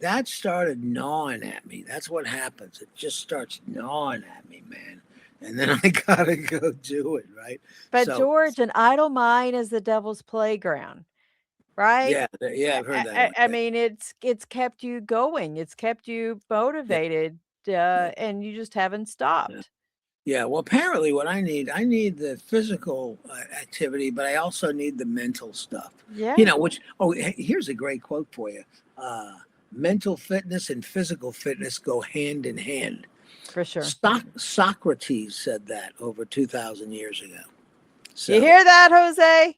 that started gnawing at me. That's what happens. It just starts gnawing at me, man. And then I gotta go do it, right? But George, an idle mind is the devil's playground. Right? Yeah, I've heard that. I mean, it's kept you going. It's kept you motivated, and you just haven't stopped. Yeah, well, apparently what I need the physical activity, but I also need the mental stuff. Yeah. Here's a great quote for you. Mental fitness and physical fitness go hand in hand. For sure. Socrates said that over 2,000 years ago. So, you hear that, Jose?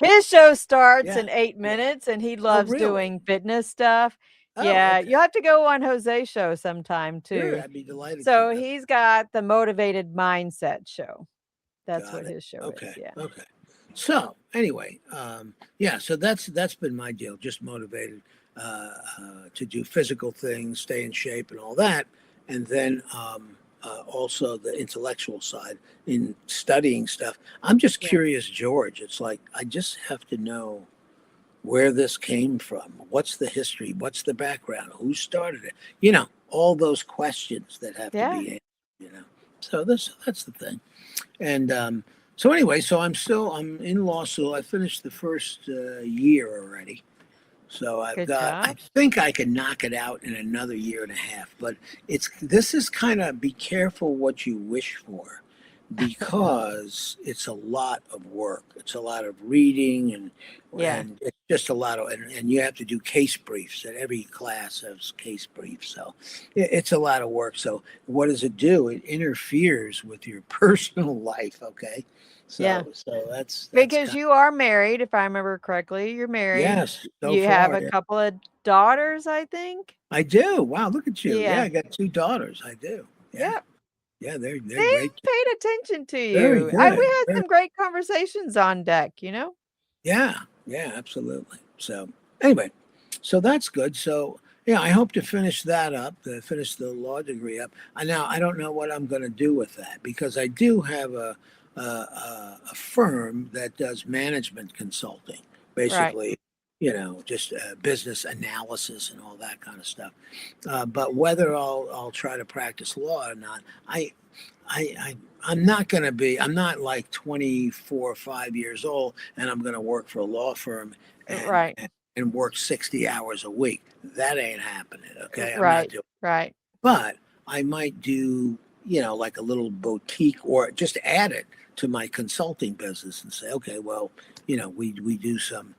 His show starts in 8 minutes, and he loves doing fitness stuff. Yeah, okay. You'll have to go on Jose's show sometime too. Sure, I'd be delighted. So he's got the Motivated Mindset show. That's what his show is. Yeah. Okay. So anyway, so that's been my deal. Just motivated to do physical things, stay in shape, and all that, and then also the intellectual side in studying stuff. I'm just curious, George. It's like I just have to know where this came from. What's the history? What's the background? Who started it? All those questions that have to be answered, So that's the thing. And so anyway, so I'm in law school. I finished the first year already. So I think I can knock it out in another year and a half, but this is kind of be careful what you wish for, because it's a lot of work. It's a lot of reading and it's just a lot of, and you have to do case briefs. And every class has case briefs. So it's a lot of work. So what does it do? It interferes with your personal life. Okay. So that's because you are married, if I remember correctly. You're married. Yes. You have a couple of daughters, I think. I do. Wow, look at you. Yeah, I got 2 daughters. I do. Yeah. Yeah, they're they great. Paid attention to you. We had some great conversations on deck, Yeah, absolutely. So anyway, so that's good. So I hope to finish that up, finish the law degree up. Now I don't know what I'm going to do with that, because I do have a firm that does management consulting, basically, just business analysis and all that kind of stuff. But whether I'll try to practice law or not, I'm not like 24 or 5 years old and I'm going to work for a law firm and work 60 hours a week. That ain't happening. Okay. Right. But I might do, like a little boutique, or just add it to my consulting business and say, okay, well, we do some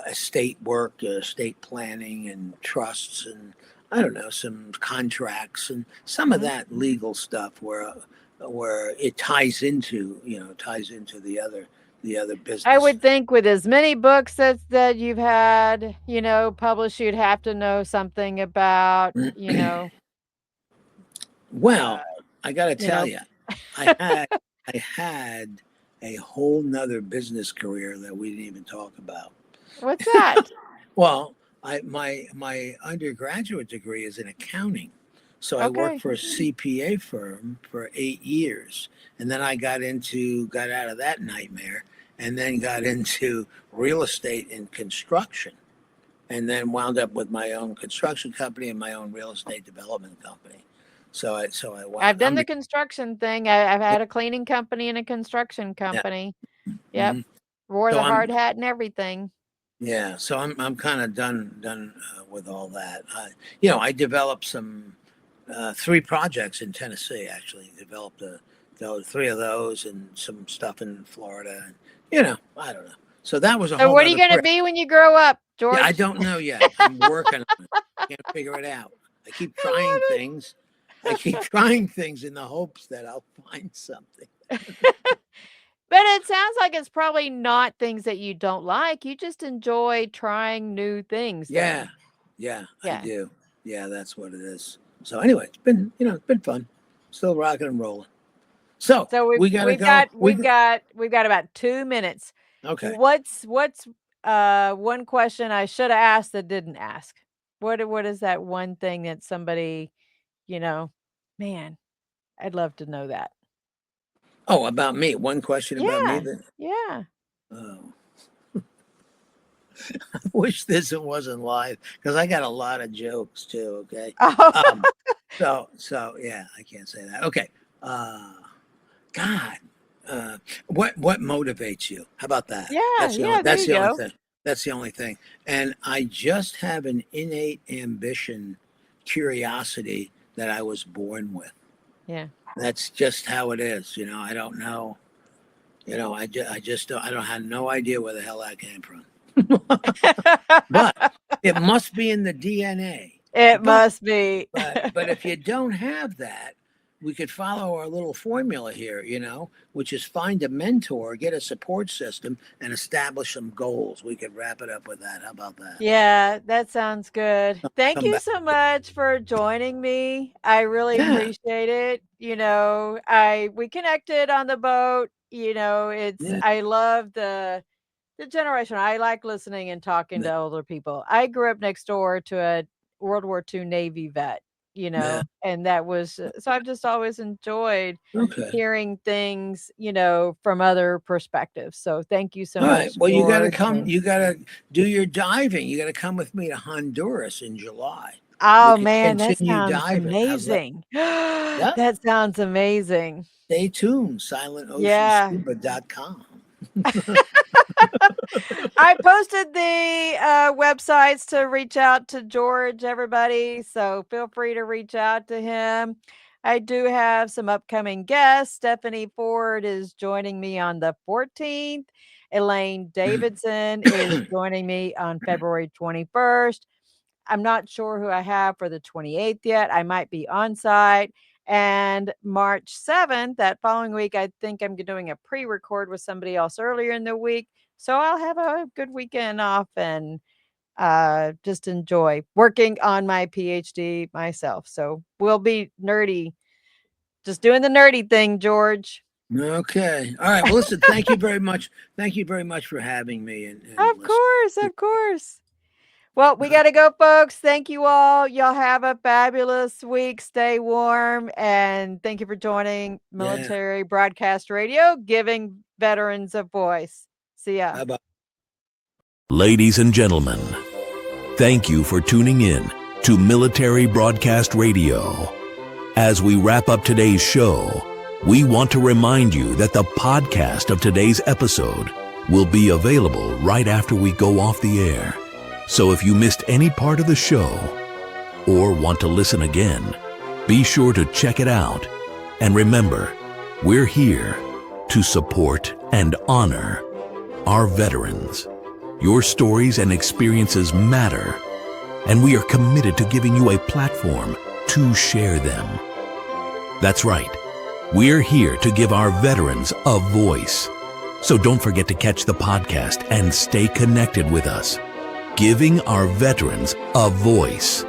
estate work, estate planning and trusts, and I don't know, some contracts and some of that legal stuff where it ties into the business. I would think with as many books that you've had, published, you'd have to know something about, Well, I got to tell you, I had a whole nother business career that we didn't even talk about. What's that? Well, my undergraduate degree is in accounting. So I worked for a CPA firm for 8 years. And then I got out of that nightmare and then got into real estate and construction. And then wound up with my own construction company and my own real estate development company. I've done the construction thing. I've had a cleaning company and a construction company. Yeah. Yep. Wore the hard hat and everything. Yeah. So I'm kind of done with all that. I developed some 3 projects in Tennessee, actually. Developed 3 of those and some stuff in Florida. And, I don't know. So that was a whole. So what are you going to be when you grow up, George? Yeah, I don't know yet. I'm working on it. I can't figure it out. I keep trying things. I keep trying things in the hopes that I'll find something. But it sounds like it's probably not things that you don't like. You just enjoy trying new things. Yeah. I do. Yeah, that's what it is. So anyway, it's been fun. Still rocking and rolling. So we've got about 2 minutes. Okay. What's one question I should have asked that didn't ask? What is that one thing that somebody, man, I'd love to know that. Oh, about me. One question about me then? Yeah. Oh. I wish this wasn't live because I got a lot of jokes too. Okay. So yeah, I can't say that. Okay. God, what motivates you? How about that? Yeah. That's the only thing. That's the only thing. And I just have an innate ambition, curiosity that I was born with. Yeah. That's just how it is. I don't know. I just don't. I have no idea where the hell that came from. But it must be in the DNA. It must be. But if you don't have that, we could follow our little formula here, which is find a mentor, get a support system, and establish some goals. We could wrap it up with that. How about that? Yeah, that sounds good. Thank you so much for joining me. I really appreciate it. We connected on the boat. I love the generation. I like listening and talking to older people. I grew up next door to a World War II Navy vet. And that was, so I've just always enjoyed hearing things, from other perspectives. So thank you so much. Right. Well, you got to come, you got to do your diving. You got to come with me to Honduras in July. Oh man, that sounds amazing. That sounds amazing. Stay tuned, silentoceanscuba.com. I posted the websites to reach out to George, everybody. So feel free to reach out to him. I do have some upcoming guests. Stephanie Ford is joining me on the 14th. Elaine Davidson is joining me on February 21st. I'm not sure who I have for the 28th yet. I might be on site. And March 7th, that following week, I think I'm doing a pre-record with somebody else earlier in the week. So I'll have a good weekend off and just enjoy working on my PhD myself. So we'll be nerdy, just doing the nerdy thing, George. Okay. All right. Well, listen, thank you very much. Thank you very much for having me. And of course. Well, we got to go, folks. Thank you all. Y'all have a fabulous week. Stay warm. And thank you for joining Military Broadcast Radio, giving veterans a voice. See ya. Bye-bye. Ladies and gentlemen, thank you for tuning in to Military Broadcast Radio. As we wrap up today's show, we want to remind you that the podcast of today's episode will be available right after we go off the air. So if you missed any part of the show or want to listen again, be sure to check it out. And remember, we're here to support and honor our veterans. Your stories and experiences matter, and we are committed to giving you a platform to share them. That's right. We're here to give our veterans a voice. So don't forget to catch the podcast and stay connected with us, giving our veterans a voice.